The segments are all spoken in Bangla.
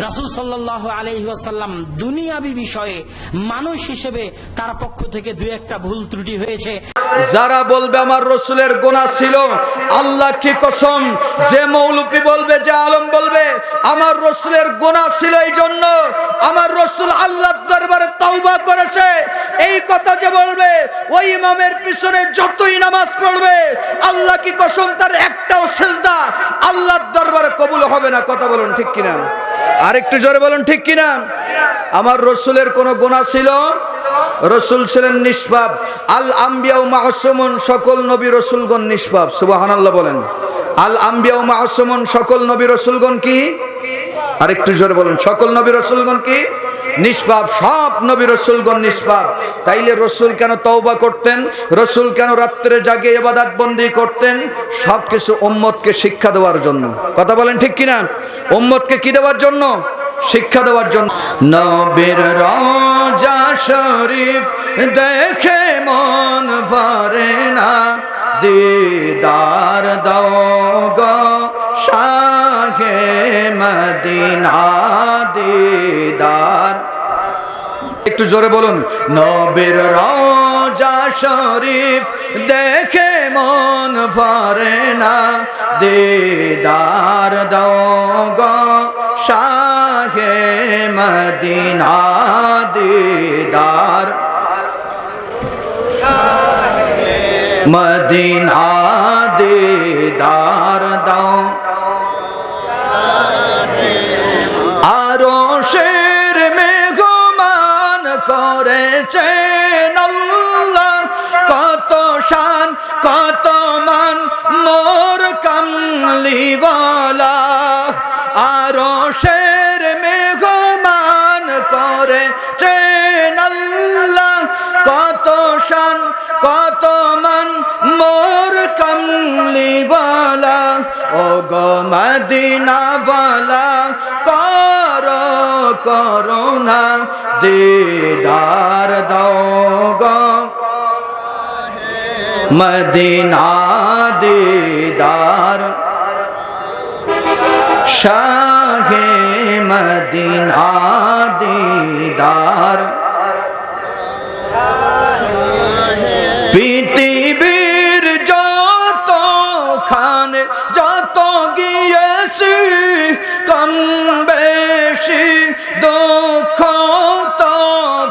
রাসূল সাল্লাল্লাহু আলাইহি ওয়াসাল্লাম দুনিয়াবি বিষয়ে মানুষ হিসেবে তার পক্ষ থেকে দুই একটা ভুল ত্রুটি হয়েছে। যারা বলবে আমার রসুলের গুনাহ ছিল, আল্লাহ কি কসম, যে মৌলবী বলবে, যে আলম বলবে আমার রসুলের গুনাহ ছিল এই জন্য আমার রসুল আল্লাহর দরবারে তওবা করেছে, এই কথা যে বলবে, ওই ইমামের পিছনে যতই নামাজ পড়বে আল্লাহ কি কসম তার একটাও সিজদা আল্লাহর দরবারে কবুল হবে না। কথা বলুন ঠিক কিনা? আরেকটু জোরে বলুন ঠিক কিনা? আমার রসুলের কোন গুনাহ ছিল? রসুল ছিলেন নিষ্পাপ। আল আম্বিয়া মাসুমুন, সকল নবী রসুলগণ নিষ্পাপ। সুবহানাল্লাহ বলেন। আল আম্বিয়া মাসুমুন, সকল নবী রসুলগণ কি? আরেকটু জোরে বলুন, সকল নবী রসুলগণ কি? নিষ্পাপ। সব নবী রসুলগণ নিষ্পাপ। তাইলে রসুল কেন তওবা করতেন? রসুল কেন রাত্রে জাগে ইবাদত বন্দি করতেন? সবকিছু উম্মতকে শিক্ষা দেওয়ার জন্য। কথা বলেন ঠিক কিনা? উম্মতকে কি দেওয়ার জন্য? শিক্ষা দেওয়ার জন্য। নবীর রওজা শরীফ দেখে মন ভরে না, দিদার দাও গো শাহে মদিনা, দিদার। একটু জোরে বলুন, নবীর রওজা শরীফ দেখে মন ভরে না, দিদার দাও গো শাহে মদিনা, দিদার মদিনা, দিদার দাও। আরো শের মেহমান করেছেন আল্লাহ, কত শান কত মান মোর কামলিওয়ালা। আরো শের মেহমান করেছেন আল্লাহ, কত শান কত মান মোর কামলিওয়ালা। ও গো মদিনাওয়ালা করো করুণা, দিদার দাও গো মদিনা, দিদার শাহে মদিনা, দিদার। পৃথিবীর যত খানে যত গিয়েছি, কম বেশি দুঃখ তো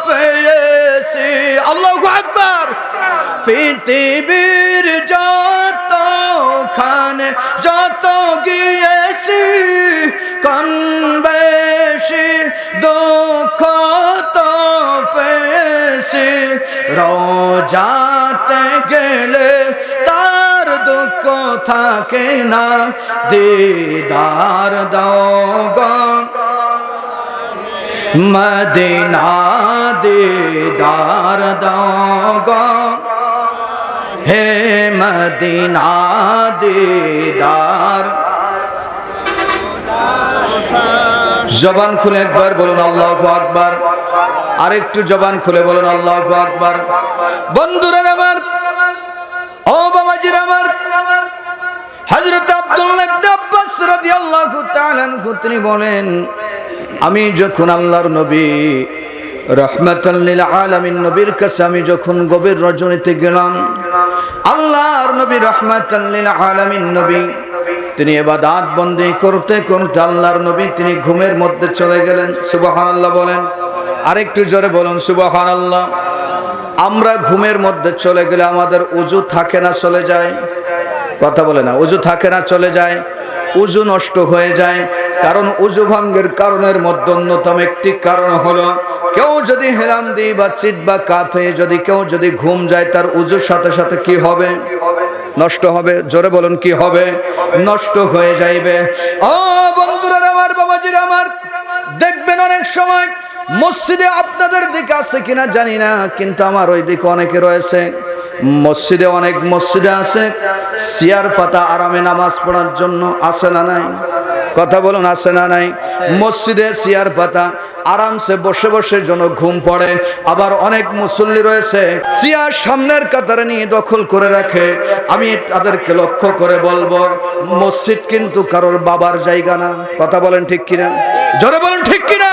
পেয়েছি। আল্লাহু আকবার। পৃথিবীর যত খানে যত গিয়েছি, কম বেশি দুঃখ তো পেয়েছি। রওজাতে গেলে তার দুঃখ থাকে না, দিদার দাও গো মদিনা, দিদার দাও গো হে মদিনা, দিদার। জবান খুলে একবার বলুন আল্লাহু আকবার। আরেকটু জবান খুলে বলুন আল্লাহু আকবার। বন্ধুরা আমার, ও বাবাজিরা আমার, হযরত আব্দুল্লাহ ইবনে আব্বাস রাদিয়াল্লাহু তাআলা আনহু তিনি বলেন, আমি যখন আল্লাহর নবী রহমাতাল লিল আলামিন নবীর কাছে আমি যখন গভীর রজনীতে গেলাম, আল্লাহর নবী রহমাতাল লিল আলামিন নবী তিনি ইবাদত বন্দি করতে করতে আল্লাহর নবী তিনি ঘুমের মধ্যে চলে গেলেন। সুবহানাল্লাহ বলেন। আরেকটু জোরে বলুন সুবহানাল্লাহ। আমরা ঘুমের মধ্যে চলে গেলে আমাদের ওযু থাকে না চলে যায়? কথা বলে না, ওযু থাকে না চলে যায়? ওযু নষ্ট হয়ে যায়। কারণ ওযু ভঙ্গের কারণের মধ্যে অন্যতম একটি কারণ হলো, কেউ যদি হেলাম দিয়ে বা চিত বা কাত হয়ে যদি কেউ যদি ঘুম যায়, তার ওযুর সাথে সাথে কি হবে? নষ্ট হবে। জোরে বলুন কি হবে? নষ্ট হয়ে যাইবে। ও বন্ধুরা আমার, বাবাজিরা আমার, দেখবেন অনেক সময় মসজিদে আপনাদের দিকে আছে কিনা জানি না, কিন্তু আমার ওই দিকে অনেকে রয়েছে। মসজিদে অনেক মসজিদে আছে চেয়ার পাতা আরামে নামাজ পড়ার জন্য, আছে না নাই? কথা বলুন আছে না নাই? মসজিদে চেয়ার পাতা আরামসে বসে বসে যেন ঘুম পড়ে। আবার অনেক মুসল্লি রয়েছে চেয়ার সামনের কাতারে নিয়ে দখল করে রাখে। আমি তাদেরকে লক্ষ্য করে বলবো, মসজিদ কিন্তু কারোর বাবার জায়গা না। কথা বলেন ঠিক কিনা? জোরে বলুন ঠিক কিনা?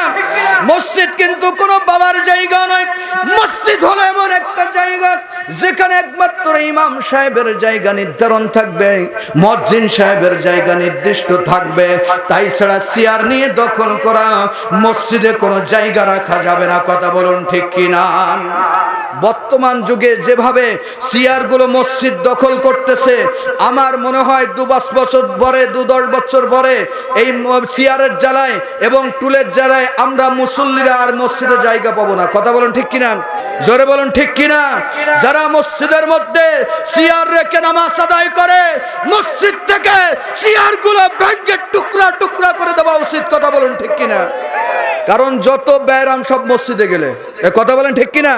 মসজিদ কিন্তু কোনো বাবার জায়গা নয়, মসজিদ হলো এমন একটা জায়গা যেখানে একমাত্র ইমাম সাহেবের জায়গা নির্ধারণ থাকবে, মুয়াজ্জিন সাহেবের জায়গা নির্দিষ্ট থাকবে। তাই ছাড়া চেয়ার নিয়ে দখল করা মসজিদে কোনো জায়গা রাখা যাবে না। কথা বলুন ঠিক কিনা? বর্তমান যুগে যেভাবে চেয়ারগুলো মসজিদ দখল করতেছে, আমার মনে হয় 2-5 বছর পরে, 2-10 বছর পরে এই চেয়ারের জ্বালায় এবং টুলের জ্বালায় আমরা মুসল্লিরা আর মসজিদে জায়গা পাবো না। কথা বলুন ঠিক কিনা? জোরে বলুন ঠিক কিনা? যারা মসজিদের মধ্যে চেয়ার রেখে নামাজ আদায় করে, মসজিদ থেকে চেয়ারগুলো ভেঙে টুকরা টুকরা করে দেওয়া উচিত। কথা বলুন ঠিক কিনা? কারণ যত ব্যায়াম সব মসজিদে গেলে, কথা বলেন ঠিক কিনা?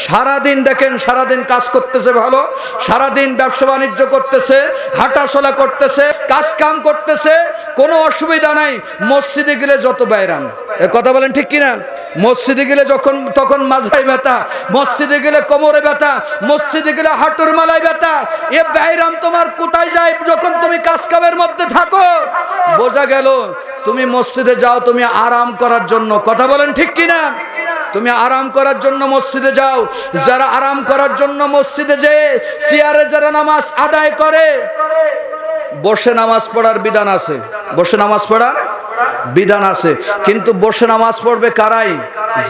সারাদিন দেখেন, সারাদিন কাজ করতেছে ভালো, সারাদিন ব্যবসা বাণিজ্য করতেছে, হাঁটাচলা করতেছে, কাজ কাম করতেছে, কোনো অসুবিধা নাই। মসজিদে গেলে যত ব্যায়াম, কথা বলেন ঠিক কিনা? মসজিদে গেলে তখন মাজায় ব্যথা, মসজিদে গেলে কোমরে ব্যথা, মসজিদে গেলে হাঁটুর মালায় ব্যথা। এ ব্যায়াম তোমার কোথায় যায় যখন তুমি কাজ কামের মধ্যে থাকো? বোঝা গেল তুমি মসজিদে যাও তুমি আরাম করার জন্য। কথা বলেন ঠিক কিনা? তুমি আরাম করার জন্য মসজিদে যাও। যারা আরাম করার জন্য মসজিদে যেয়ে চেয়ারে যারা নামাজ আদায় করে, বসে নামাজ পড়ার বিধান আছে, বসে নামাজ পড়ার বিধান আছে, কিন্তু বসে নামাজ পড়বে কারাই?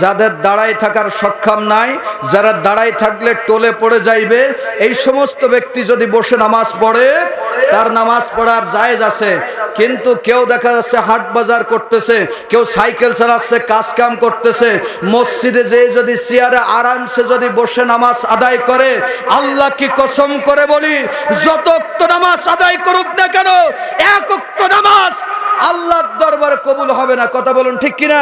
যাদের দাঁড়ায় থাকার সক্ষম নাই, যারা দাঁড়ায় থাকলে টোলে পড়ে যাইবে, এই সমস্ত ব্যক্তি যদি বসে নামাজ পড়ে তার নামাজ পড়ার জায়েজ আছে। কিন্তু কেউ দেখা যাচ্ছে হাট বাজার করতেছে, কেউ সাইকেল চালাচ্ছে, কাজ কাম করতেছে, মসজিদে যেয়ে যদি চেয়ারে আরামসে যদি বসে নামাজ আদায় করে, আল্লাহ কি কসম করে বলি, যত ওয়াক্ত নামাজ আদায় করুক না কেন, এক ওয়াক্ত নামাজ আল্লাহর দরবারে কবুল হবে না। কথা বলুন ঠিক কিনা?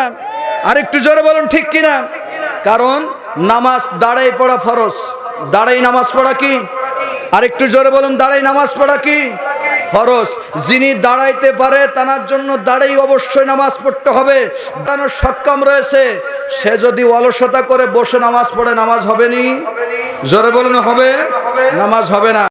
আরেকটু জোরে বলুন ঠিক কিনা? কারণ নামাজ দাঁড়াই পড়া ফরজ। দাঁড়াই নামাজ পড়া কি? আরেকটু জোরে বলুন, দাঁড়াই নামাজ পড়া কি? ফরজ। যিনি দাঁড়াইতে পারে তার জন্য দাঁড়াই অবশ্যই নামাজ পড়তে হবে। দাঁড়ানোর সক্ষম রয়েছে, সে যদি অলসতা করে বসে নামাজ পড়ে, নামাজ হবে নি? জোরে বলুন হবে? নামাজ হবে না।